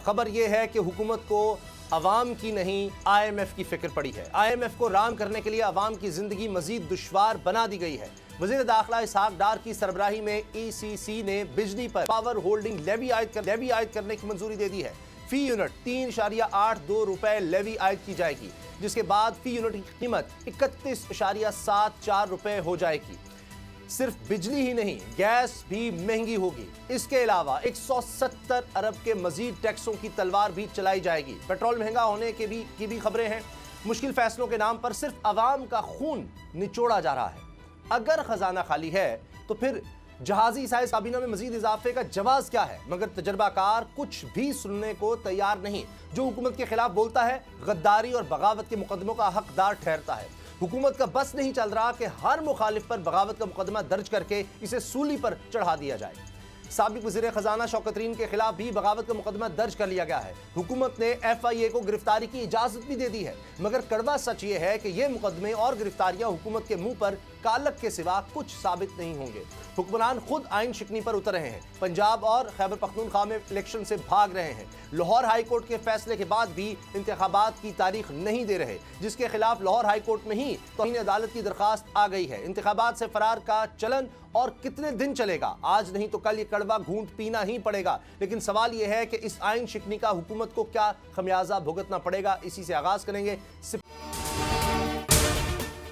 خبر یہ ہے کہ حکومت کو عوام کی نہیں IMF کی فکر پڑی ہے۔ IMF کو رام کرنے کے لیے عوام کی زندگی مزید دشوار بنا دی گئی ہے۔ وزیر داخلہ اسحاق ڈار کی سربراہی میں ECC نے بجلی پر پاور ہولڈنگ لیوی عائد کرنے کی منظوری دے دی ہے۔ فی یونٹ 3.82 روپے لیوی عائد کی جائے گی، جس کے بعد فی یونٹ کی قیمت 31.74 روپے ہو جائے گی۔ صرف بجلی ہی نہیں، گیس بھی مہنگی ہوگی۔ اس کے علاوہ 170 ارب کے مزید ٹیکسوں کی تلوار بھی چلائی جائے گی۔ پیٹرول مہنگا ہونے کی بھی خبریں ہیں۔ مشکل فیصلوں کے نام پر صرف عوام کا خون نچوڑا جا رہا ہے۔ اگر خزانہ خالی ہے تو پھر جہازی سائز کابینہ میں مزید اضافے کا جواز کیا ہے؟ مگر تجربہ کار کچھ بھی سننے کو تیار نہیں۔ جو حکومت کے خلاف بولتا ہے، غداری اور بغاوت کے مقدموں کا حقدار ٹھہرتا ہے۔ حکومت کا بس نہیں چل رہا کہ ہر مخالف پر بغاوت کا مقدمہ درج کر کے اسے سولی پر چڑھا دیا جائے۔ سابق وزیر خزانہ شوکت ترین کے خلاف بھی بغاوت کا مقدمہ درج کر لیا گیا ہے۔ حکومت نے FIA کو گرفتاری کی اجازت بھی دے دی ہے، مگر کڑوا سچ یہ ہے کہ یہ مقدمے اور گرفتاریاں حکومت کے منہ پر کالک کے سوا کچھ ثابت نہیں ہوں گے۔ حکمران خود آئین شکنی پر اتر رہے ہیں، پنجاب اور خیبر پختونخوا میں الیکشن سے بھاگ رہے ہیں، لاہور ہائی کورٹ کے فیصلے کے بعد بھی انتخابات کی تاریخ نہیں دے رہے، جس کے خلاف لاہور ہائی کورٹ میں ہی توہین عدالت کی درخواست آ گئی ہے۔ انتخابات سے فرار کا چلن اور کتنے دن چلے گا؟ آج نہیں تو کل یہ کڑوا گھونٹ پینا ہی پڑے گا۔ لیکن سوال یہ ہے کہ اس آئین شکنی کا حکومت کو کیا خمیازہ بھگتنا پڑے گا؟ اسی سے آغاز کریں گے۔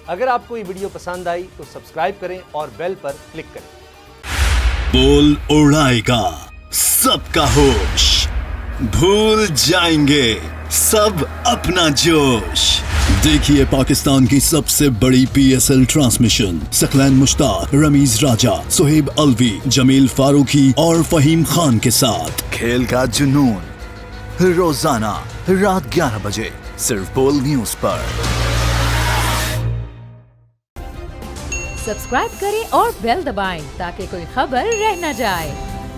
اگر آپ کو یہ ویڈیو پسند آئی تو سبسکرائب کریں اور بیل پر کلک کریں۔ بول اڑائے گا سب کا ہوش، بھول جائیں گے سب اپنا جوش۔ دیکھیے پاکستان کی سب سے بڑی PSL ٹرانسمیشن ثقلین مشتاق، رمیز راجہ، سہیب الوی، جمیل فاروقی اور فہیم خان کے ساتھ کھیل کا جنون، روزانہ رات 11 بجے صرف بول نیوز پر۔ سبسکرائب کریں اور بیل دبائیں تاکہ کوئی خبر رہ نہ جائے۔